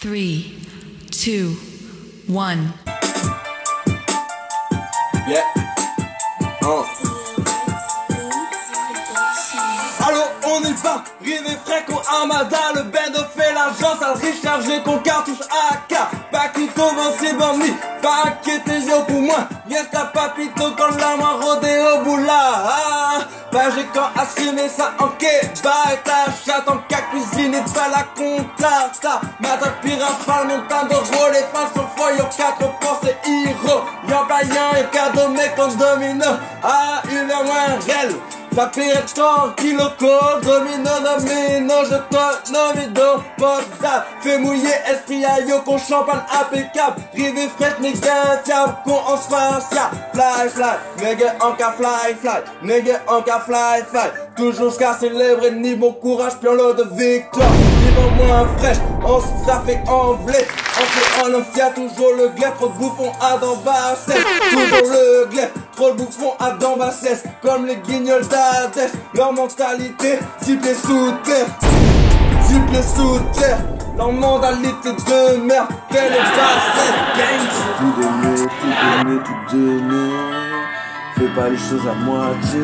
3, 2, 1. Yeah. Allô, on est pas rivé frais qu'on Armada, le bendo fait l'argent, ça le rechargé qu'on cartouche AK. Paquito, c'est borni, pas inquiété, yo pour moi. Yes, la papito, quand la main rodéo boula. Bah j'ai quand assumer ça en kebab, ta chatte en cas cuisine et pas la compta. Ça, mata pirafale, montagne de rôle, les fins sur foyer, 4 pour c'est héros. Y'en pas y'en, et cadeau mec en domino. Une heure moins réelle. Ça pire ton kilo corps, domino, je te nomido, podda, fais mouiller, esprit à yo, qu'on champagne impeccable, rivé fraîche, nigga, fiable, qu'on en spatial, fly, fly, nigga, en cas fly, fly, nigga, en cas fly, fly, toujours jusqu'à célébrer, ni bon courage, puis l'eau de victoire, ni bon moins fraîche, on ça fait envelé, on enfia, toujours le glaive, trop de bouffons à d'en bassesse, toujours le glaive, trop de bouffons à d'en bassesse, comme les guignols d'Adès, leur mentalité, ciblée sous terre, leur mentalité de merde, quelle est bassesse, gang. Tout donner, fais pas les choses à moitié,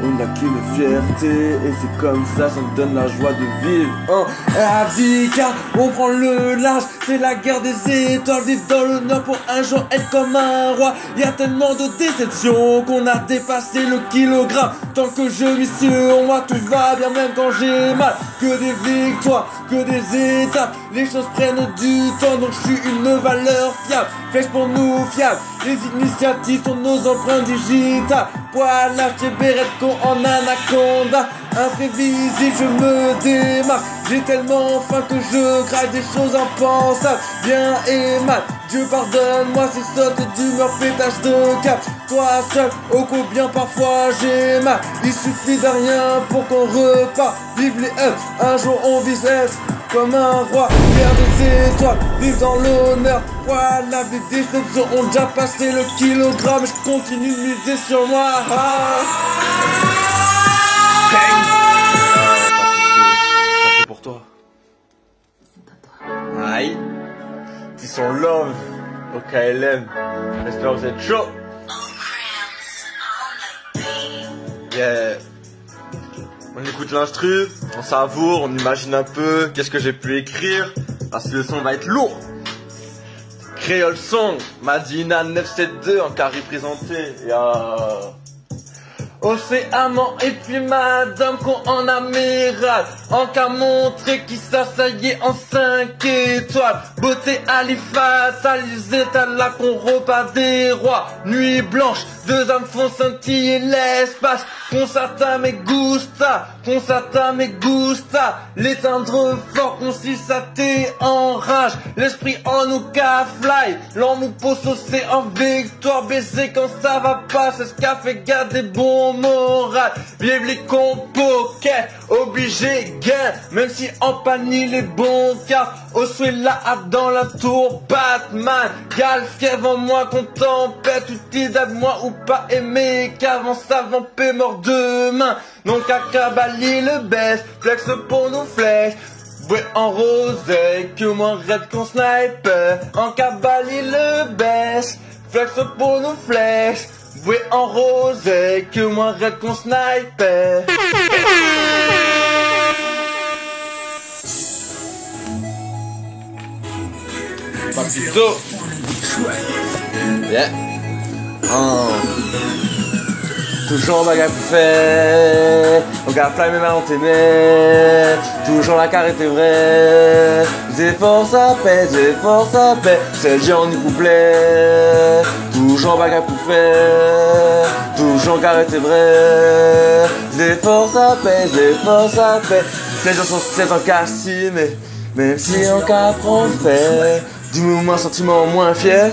on n'a qu'une fierté, et c'est comme ça me donne la joie de vivre. Abdica, on prend le large, c'est la guerre des étoiles, vivre dans le nord pour un jour être comme un roi. Y a tellement de déceptions qu'on a dépassé le kilogramme. Tant que je vis sur moi, tout va bien même quand j'ai mal. Que des victoires, que des étapes, les choses prennent du temps, donc je suis une valeur fiable. Flèche pour nous fiable, les initiatives sont nos empreintes digitales. Poil lâché, Beretco en anaconda, imprévisible, je me démarque. J'ai tellement faim que je craque des choses impensables, bien et mal. Dieu pardonne-moi ces sautes d'humeur, pétage de cap. Toi seul, au combien parfois j'ai mal. Il suffit de rien pour qu'on repart. Vive les ups, un jour on vise être comme un roi. Guerre des étoiles, vive dans l'honneur. Voilà, les déceptions ont déjà passé le kilogramme. Je continue de miser sur moi. C'est pour toi. Aïe. Ils sont love au KLM. J'espère que vous êtes chaud. Yeah. On écoute l'instru, on savoure, on imagine un peu qu'est-ce que j'ai pu écrire, parce que le son va être lourd. Créole Song, Madina 972 en cas représenté. Océanement et puis madame qu'on en amiral, en cas montré qui s'asseyait en 5 étoiles. Beauté ali fatalisée, t'as là qu'on repart des rois. Nuit blanche, deux âmes font scintiller l'espace. Consata me gusta, l'éteindre fort, consistaté en rage. L'esprit en nous qu'a fly, l'en nous pose saucer en victoire. Baiser quand ça va pas, c'est ce qu'a fait garder bon moral. Vive les compos, obligé gain, même si en panie les bons cas. Oswella dans la tour, Batman, gal fièvre en moi qu'on tempête, tout est à moi ou pas aimé, qu'avant savant paix mort demain. Donc à Cabali le baisse, flex pour nos flèches. Ouais en rosé, que moins raide qu'on sniper. En Cabali le baisse, flex pour nos flèches. Ouais en rosé, que moins raide qu'on sniper. Papito. Yeah. Toujours bagarre pour faire. On garde fly même on t'aimait. Toujours la carrette est vraie. Des efforts ça paie. C'est le genre du couplet. Toujours bagarre pour faire. Toujours carrette est vraie. Des efforts ça paie. Ces gens sont 7 en cassis, mais même si on qu'apprend fait. Du mouvement, sentiment moins fier.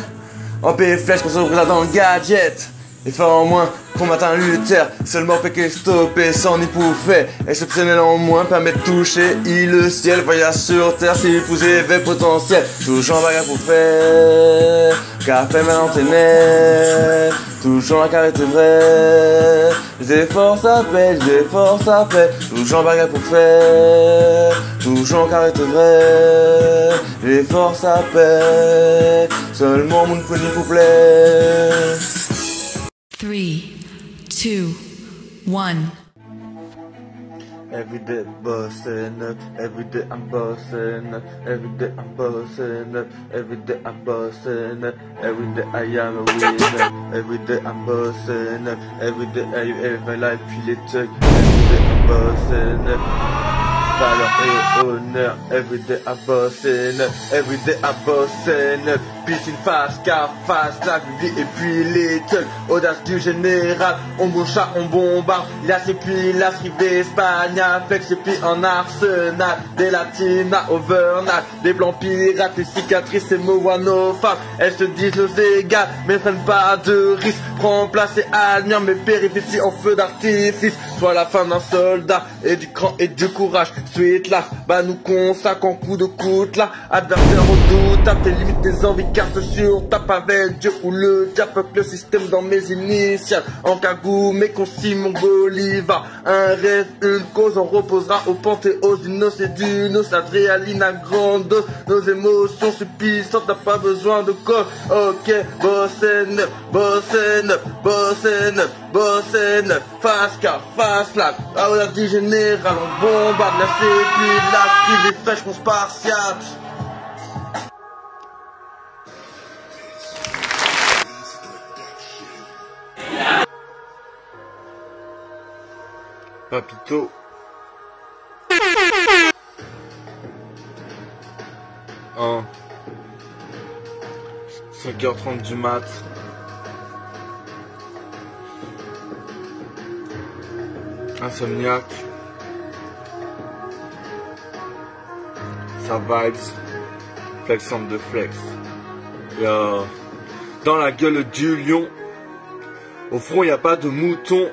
En paix flèche qu'on se représente dans le gadget. Et faire en moins combattre un Luther. Seulement péquer stopper sans ni pouffer. Exceptionnel en moins permet de toucher le ciel. Voyage sur terre c'est épouser vers potentiel. Toujours en bagarre pour faire. Café maintenant t'es né. Toujours la carrette est vraie. Les efforts ça paie. Toujours en bagarre pour faire. Toujours en carrette est vraie. Les des forces à paix. Seulement mon pony vous plaît. 3, 2, 1. Every day bossing up, every day I'm bossing up, every day I'm bossing up, every day I'm bossing up, every day I am a winner, every day I'm bossing up, every day I like puis les trucs, every day I'm bossing up. Valeur et honneur, everyday I'm bossing up, everyday I'm bossing up. Piscine face, car face, la vie et puis les trucs. Audace du général, on bouche, on bombarde. Là c'est puis la rivée Espagna, flex et puis en arsenal. Des latinas overnight, des blancs pirates, des cicatrices et moanophares. Elles se disent nos égales, mais prennent pas de risque. Prends place et admire mes péripéties en feu d'artifice. Soit la fin d'un soldat et du cran et du courage. Sweet life, bah nous consacre en coup de coutelas. Adversaire redoutable, tes limites, tes envies, carte sur tape avec Dieu ou le diable. Fuck le système dans mes initiales. En cagou, mais concis mon Bolivar. Un rêve, une cause, on reposera au panthéon du nos et du nos. Adrénaline à grande dose, nos émotions subissantes, t'as pas besoin de code. Ok, bossen up, bossen up, bossen up, bossen up. Face car face là, ah on a dit général, on bombarde la puis la privée fraîche qu'on spartiate. Papito. 5h30 du mat. Insomniaque. Ça vibes. Flexante de flex. Yo. Dans la gueule du lion. Au front y a pas de mouton.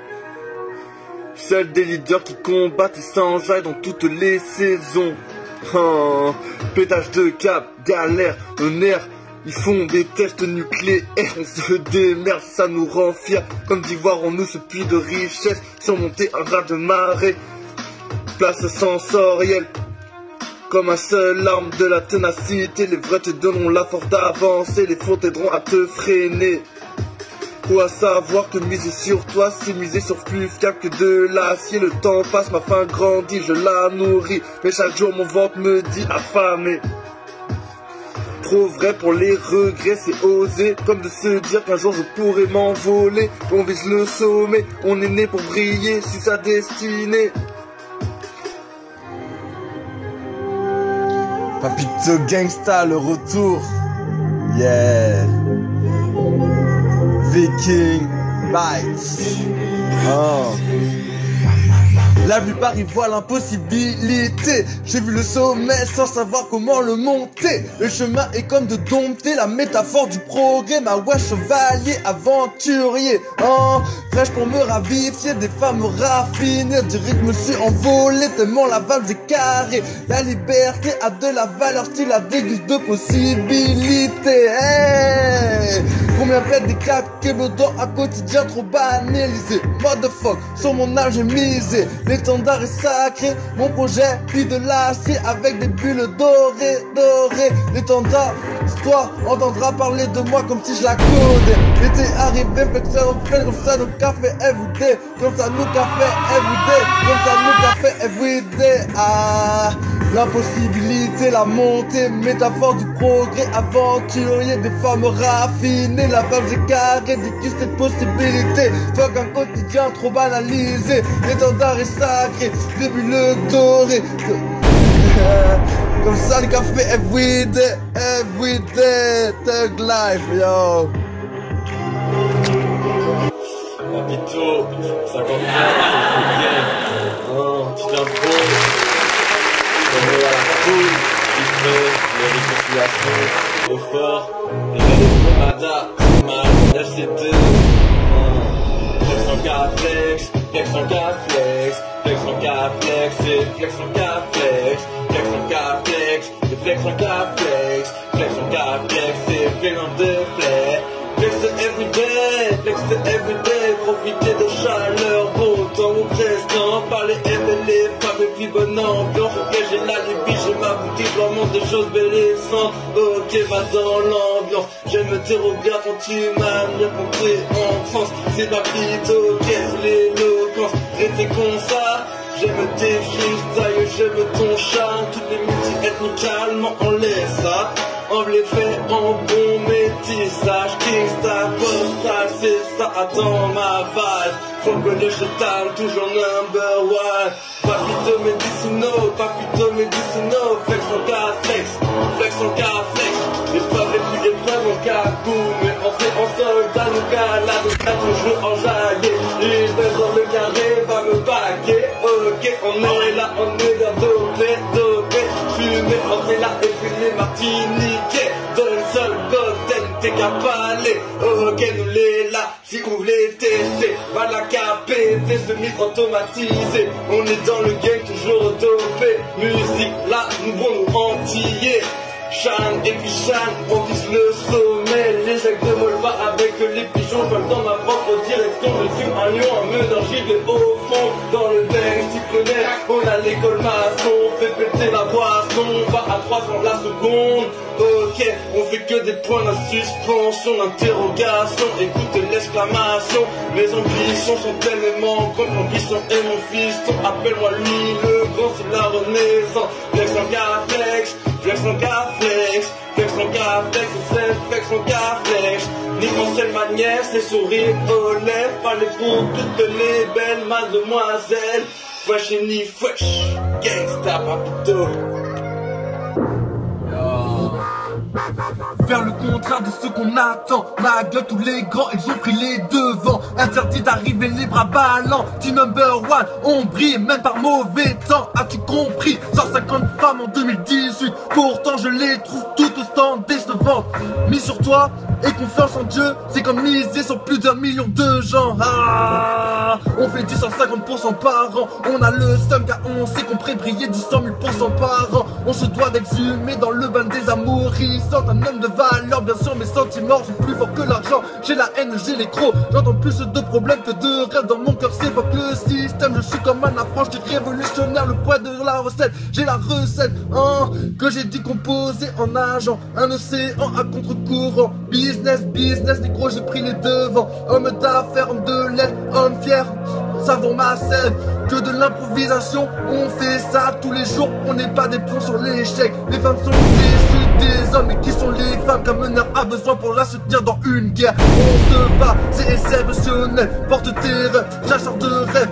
Seuls des leaders qui combattent et s'enjaillent dans toutes les saisons. Oh, pétage de cap, galère, honneur. Ils font des tests nucléaires, on se démerde, ça nous rend fiers. Comme d'ivoire, on nous se puits de richesse, surmonter un raz de marée. Place sensorielle, comme un seul arme de la ténacité. Les vrais te donneront la force d'avancer, les faux t'aideront à te freiner. Quoi savoir que miser sur toi, c'est miser sur plus fiable que de l'acier. Le temps passe, ma faim grandit, je la nourris, mais chaque jour mon ventre me dit affamé. Trop vrai pour les regrets, c'est oser, comme de se dire qu'un jour je pourrais m'envoler. On vise le sommet, on est né pour briller sur sa destinée. Papito Gangsta, le retour. Yeah. Viking Bites. Oh. La plupart y voient l'impossibilité. J'ai vu le sommet sans savoir comment le monter. Le chemin est comme de dompter la métaphore du progrès. Ma ouais, chevalier, aventurier. Oh, fraîche pour me ravifier, des femmes raffinées. Dirais que je me suis envolé tellement la valse est carrée. La liberté a de la valeur si la déguste de possibilités. Hey, combien fait des claques dans un quotidien trop banalisé. Motherfuck, sur mon âme j'ai misé. L'étendard est sacré, mon projet puis de l'acier avec des bulles dorées, dorées. L'étendard, toi, entendra parler de moi comme si je la codais. L'été arrivé, fait que ça en fait, comme ça nos cafés everyday, comme ça nous cafés everyday, comme ça nous cafés everyday. Ah, l'impossibilité, la montée, métaphore du progrès, aventurier, des femmes raffinées, la femme c'est carré, déguste cette possibilité. Fuck un quotidien trop banalisé, l'étendard est sacré, début le doré. Comme ça les cafés everyday, everyday, thug life, yo. Papito, 50 ans, c'est bien. Oh, petite intro. On est à la foule, il fait les réconciliations, au fort, les Mada, mal, RCD. Flex en cas flex, flex en cas flex, flex en cas flex, et flex en cas flex, flex en cas flex, et flex en cas flex, flex en cas flex, et flex en deux flex, flex c'est everyday, flex c'est everyday, profiter de chaleur, beau temps ou prestant, parler aimer les femmes et puis bonne ambiance, ok j'ai la lubie, j'ai ma boutique, leur montre des choses bellissantes, ok va dans l'ambiance, j'aime me dire quand tu m'as bien compté en France, c'est ma petite ok, c'est l'éloquence, restez comme ça. J'aime tes freestyles, j'aime ton charme, toutes les multi-ethniques calmement on laisse ça. On les fait en bon métissage, Kingstar, Postal, c'est ça, attends ma vibe. Faut que le chetal, toujours number one. Papito médicinaux, flex en cas flex, flex en cas flex. Épreuve et puis épreuve en cas boum, mais on fait en soldat, nous cas toujours enjaillé. Et je vais dans le carré, va me baguer, ok, on est là, on est là, dopé, fumé, on est là, et puis les martiniquais, dans le seul cocktail, t'es qu'à parler, ok, nous les là, si vous voulez tester, va la caper, fais semi-automatisé, on est dans le game, toujours dopé, musique là, nous bon nous entiers. Shine et puis shine, on vise le sommet. Les sacs de Molba avec les pigeons, je vole dans ma propre direction. Je suis un lion, un meurtre, j'y vais au fond. Dans le verre cyclonaire, on a l'école maçon. Fait péter la boisson, va à 300 la seconde. Ok, on fait que des points de suspension, d'interrogation. Écoute l'exclamation, mes ambitions sont tellement grandes. L'ambition est mon fiston, appelle-moi lui le grand, c'est la renaissance. Flex en gars flex. Flex mon gars flex, flex mon gars flex, c'est flex mon gars flex. Nickel ma nièce, les sourires aux lèvres, parlez pour toutes les belles mademoiselles. Fresh et ni fresh, gangsta papito. Faire le contraire de ce qu'on attend. Ma gueule, tous les grands, ils ont pris les devants. Interdit d'arriver les bras ballants. Team number one, on brille même par mauvais temps. As-tu compris? 150 femmes en 2018. Pourtant je les trouve toutes au stand décevantes. Mis sur toi et confiance en Dieu, c'est comme miser sur plus d'un million de gens. Ah, on fait du 150% par an. On a le seum car on sait qu'on pourrait briller du 100 000% par an. On se doit d'exhumer dans le bain des amourissantes. Un homme de valeur, bien sûr mes sentiments sont plus forts que l'argent. J'ai la haine, j'ai les crocs. J'entends plus de problèmes que de rêves. Dans mon cœur c'est pas que le système. Je suis comme un affranchi, je révolutionnaire. Le poids de la recette, j'ai la recette que j'ai décomposé en argent. Un océan à contre-courant. Business, négro, j'ai pris les devants. Homme d'affaires, homme de lettres, homme fier. Savons ma sève, que de l'improvisation. On fait ça tous les jours, on n'est pas des pions sur l'échec. Les femmes sont des hommes, et qui sont les femmes qu'un meneur a besoin pour la soutenir dans une guerre. On se bat, c'est exceptionnel. Porte tes rêves, chasseur de rêves.